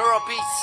Mirror Beats,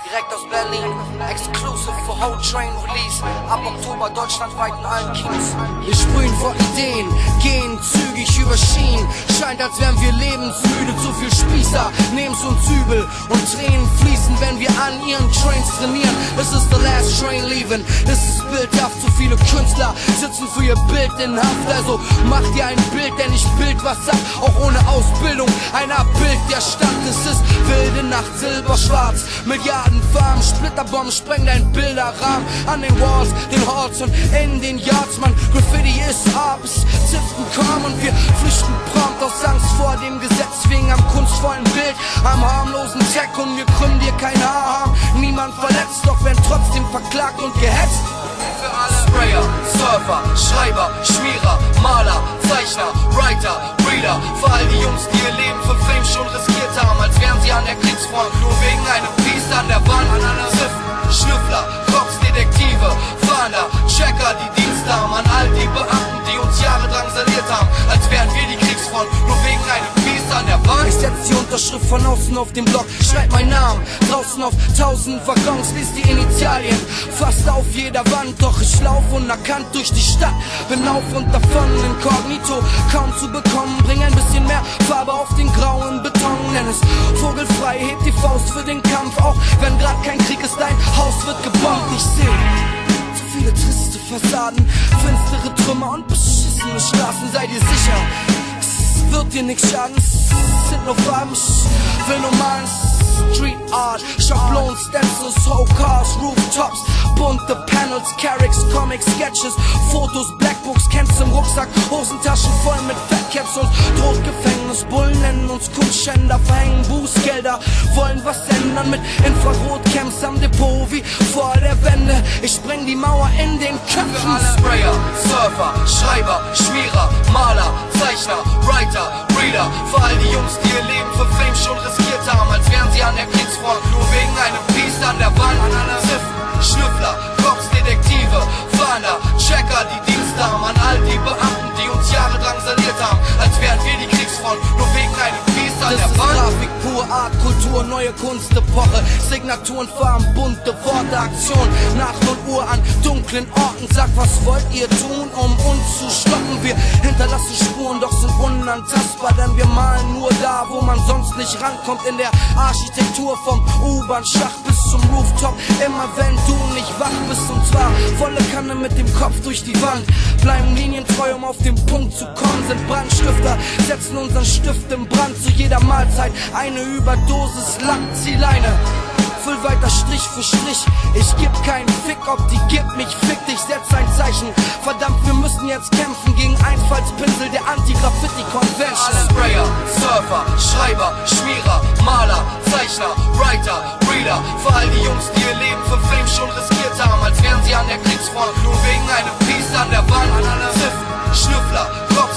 direkt aus Berlin, exclusive für Whole Train Release, ab Oktober deutschlandweit in allen Kinos. Wir sprühen vor Ideen, gehen zügig über Schienen, scheint als wären wir lebensmüde, zu viel Spießer, nehmen's uns übel und Tränen fließen, wenn wir an ihren Trains trainieren. This is the last train leaving, das ist bildhaft, zu viele Künstler sitzen für ihr Bild in Haft, also mach dir ein Bild, denn ich bild was ab, auch ohne Ausbildung, ein Abbild der Stadt. Es ist wilde Nacht, silberschwarz, Milliarden Farben, Splitterbomben sprengen dein Bilderrahmen an den Walls, den Halls und in den Yards. Man, Graffiti ist abends, Ziften kommen und wir flüchten prompt aus Angst vor dem Gesetz, wegen am kunstvollen Bild, am harmlosen Tech, und wir krümmen dir kein Haar, haben niemand verletzt, doch werden trotzdem verklagt und gehetzt. Für alle Sprayer, Surfer, Schreiber, Schmierer, Maler, Zeichner, Writer, Reader, für all die Jungs, die ihr Leben für Fame schon riskiert haben, als wären sie an der Kriegsfront, nur wegen einem Biest an der Wand. Ziffen, Schnüffler, Cops, Detektive, Fahnder, Checker, die Dienste haben, an all die Beamten, die uns Jahre drangsaliert haben, als wären wir die Kriegsfront, nur wegen einem Biest an der Wand. Ich setz die Unterschrift von außen auf den Block, schreib meinen Namen draußen auf 1000 Waggons, lies die Initialien fast auf jeder Wand, doch ich lauf unerkannt durch die Stadt, bin auf und davon, inkognito, kaum zu bekommen, bring ein bisschen mehr Farbe auf den grauen Beton, nenn es vogelfrei, heb die Faust für den Kampf, auch wenn grad kein Krieg ist, dein Haus wird gebombt. Ich seh zu viele triste Fassaden, finstere Trümmer und beschissene Straßen, sei dir sicher, es wird dir nix schaden, es sind nur Farben, ich will normalen Street Art, Schablonen, Stencils, Whole Cars, Rooftops, bunte Panels, Carricks, Comics, Sketches, Fotos, Blackbooks, kennst im Rucksack, Hosentaschen voll mit Fatcaps und droht Gefängnis. Bullen nennen uns Kunstschänder, verhängen Bußgelder, wollen was ändern mit Infrarotcamps am Depot wie vor der Wende. Ich spreng die Mauer in den Köpfen. Für alle Sprayer, Surfer, Schreiber, Schmierer, Maler, Zeichner, Writer, Reader, für all die Jungs, die ihr Leben für Fame schon riskiert haben, als wären sie an der Kriegsfront, nur wegen einem Biest an der Wand. Ziffen, Schnüffler, Cops, Detektive, Fahnder, Checker, die Dienste haben, an all die Beamten, die uns Jahre drangsaliert haben, als wären wir die Kriegsfront, nur wegen einem Biest an der Wand. Grafik, pur Art, Kultur, neue Kunstepoche, Signaturen, Farben, bunte Worte, Aktion, nach 0 Uhr an dunklen Orten. Sag, was wollt ihr tun, um uns zu stoppen? Wir hinterlassen Spuren, doch sind unantastbar, denn wir malen nur da, wo man sonst nicht rankommt, in der Architektur vom U-Bahn-Schacht bis zum Rooftop, immer wenn du nicht wach bist, und zwar volle Kanne mit dem Kopf durch die Wand, bleiben linientreu, um auf den Punkt zu kommen, sind Brandstifter, setzen unseren Stift im Brand, zu jeder Mahlzeit eine Überdosis Langziehleine. Füll weiter Strich für Strich, ich geb keinen Fick, ob die gibt mich fickt, ich setz ein Zeichen. Verdammt, wir müssen jetzt kämpfen gegen Einfallspinsel der Anti-Graffiti-Convention. Sprayer, Surfer, Schreiber, Schmierer, Maler, Zeichner, Writer, Reader, für all die Jungs, die ihr Leben für Fame schon riskiert haben, als wären sie an der Kriegsfront, nur wegen einem Biest an der Wand. Ziffen, Schnüffler, Cops,